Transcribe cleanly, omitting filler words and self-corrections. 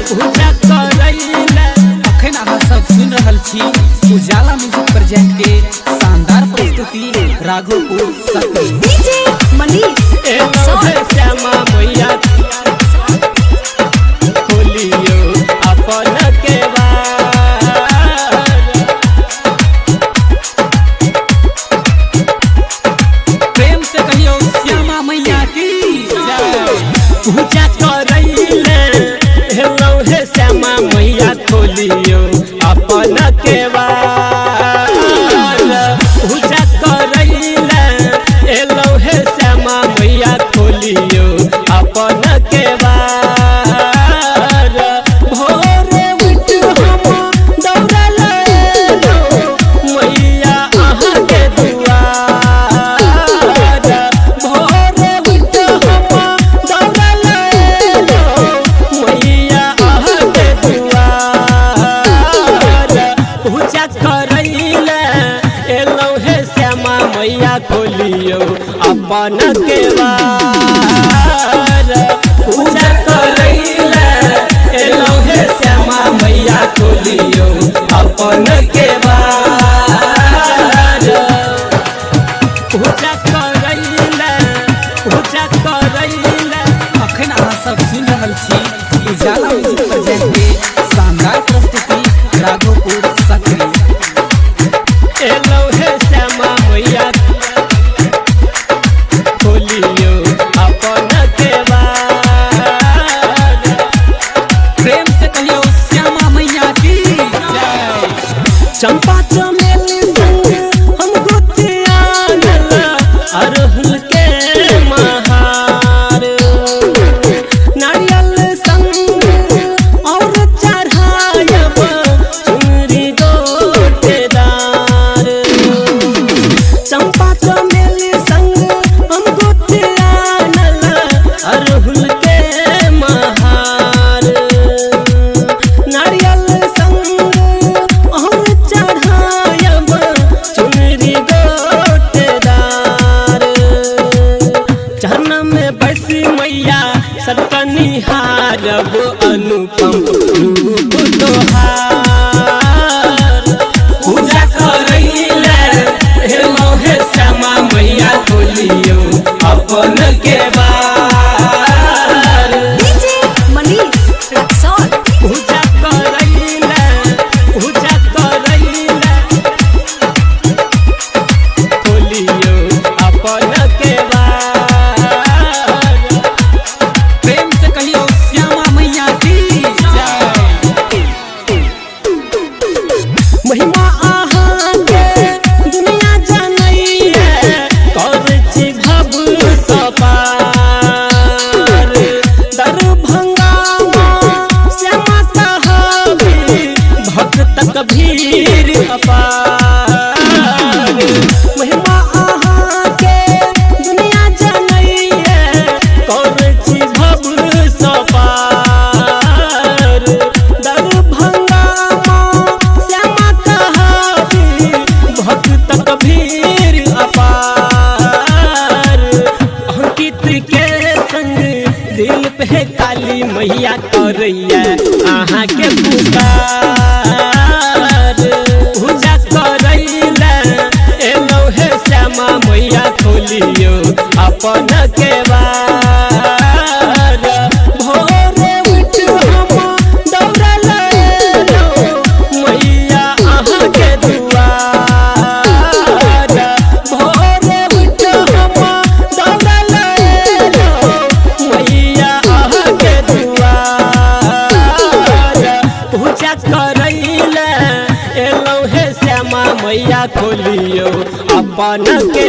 पूजा करैला अखन अहाँ सब सुन रहल छी उजाला म्यूजिक प्रेजेंट के शानदार प्रस्तुति राघोपुर सकरी डीजे मनीष श्यामा मैया खोलियो अपन के प्रेम से कहियो श्यामा मैया की पूजा करैले हेलो हे श्यामा मैया खोलियो अपन के पूजा करैले हेलो हे श्यामा मैया खोलियो अपन के भोरे उठ हम दौड़ल मैया अहाँ के दुआर भोरे उठ हम दौड़ल मैया अहाँ के दुआर पूजा करैले एलौ हे श्यामा मैया खोलियो अपन के पूजा करैले एलौ हे श्यामा मैया खोलियो अपन के पूजा करैले अखन अहाँ सब सुन रहल छी उजाला म्यूजिक प्रेजेंट के शानदार प्रस्तुति राघोपुर सकरी एलौ हे श्यामा मैया खोलियो अपन के प्रेम से कहियो श्यामा मैया की चंपा चमेली संग हम गुथियानल अरहुल के महार नारियल संग और चढ़ायब चुनरी गोटेदार चंपा चमेली संग हम गुथियानल अरहुल के महार नारियल संग और चढ़ायब चुनरी गोटेदार चरण में बसी मैया सबका निहारब अनुपम रूप तोहार पूजा करैले हेलो हे श्यामा मैया खोलियो अपन के डीजे मनीष रक्सौल पूजा करैले खोलियो अपन के प्रेम से कहियो श्यामा मैया की महिमा अहाँ के दुनिया जानैए कर छी भव सपार दरभंगा श्यामा साहबी भक्त भीड़ अपार महिमा अहाँ के दुनिया जानैए कर छी भव सपार दरभंगा श्यामा साहबी भक्त भीड़ अपार अंकित के संग दिल पे काली मैया करैया अहाँ के पुकार पूजा करैले एलौ हे श्यामा मैया खोलियो अपन के भोरे उठ हम दौड़ल मैया अहाँ के दुआर भोरे उठ हम दौड़ल मैया अहाँ के दुआर पूजा करैले एलौ हे श्यामा मैया खोलियो अपन के